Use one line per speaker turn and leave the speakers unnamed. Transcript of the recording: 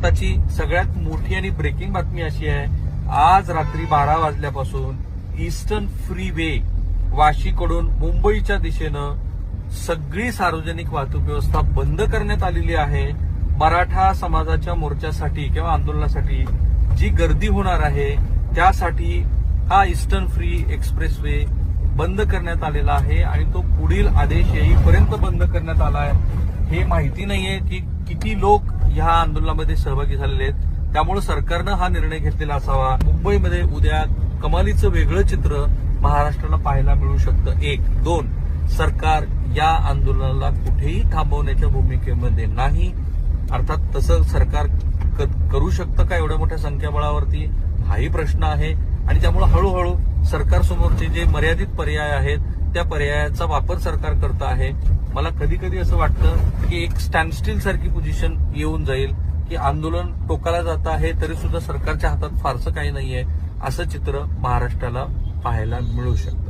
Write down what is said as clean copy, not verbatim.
आताची सगळ्यात मोठी आणि ब्रेकिंग बातमी अशी आहे, आज रात्री 12 वाजल्यापासून ईस्टर्न फ्री वे वाशीकडून मुंबईच्या दिशेनं सगळी सार्वजनिक वाहतूक व्यवस्था बंद करण्यात आलेली आहे. मराठा समाजाच्या मोर्चासाठी किंवा आंदोलनासाठी जी गर्दी होणार आहे त्यासाठी हा ईस्टर्न फ्री एक्सप्रेस वे बंद करण्यात आलेला आहे आणि तो पुढील आदेश येईपर्यंत बंद करण्यात आला आहे. हे माहिती नाहीये की किती लोक ह्या आंदोलनामध्ये सहभागी झालेले आहेत, त्यामुळे सरकारनं हा निर्णय घेतलेला असावा. मुंबईमध्ये उद्या कमालीचं वेगळं चित्र महाराष्ट्राला पाहायला मिळू शकतं. 1, 2 सरकार या आंदोलनाला कुठेही थांबवण्याच्या भूमिकेमध्ये नाही. अर्थात तसं सरकार करू शकतं का एवढ्या मोठ्या संख्याबळावरती, हाही प्रश्न आहे. आणि त्यामुळे हळूहळू सरकारसमोरचे जे मर्यादित पर्याय आहेत त्या पर्यायाचा वापर सरकार करत आहे. मला कधी कधी असं वाटतं की एक स्टँडस्टील सारखी पोझिशन येऊन जाईल की आंदोलन टोकाला जात आहे तरी सुद्धा सरकारच्या हातात फारसं काही नाहीये, असं चित्र महाराष्ट्राला पाहायला मिळू शकतं.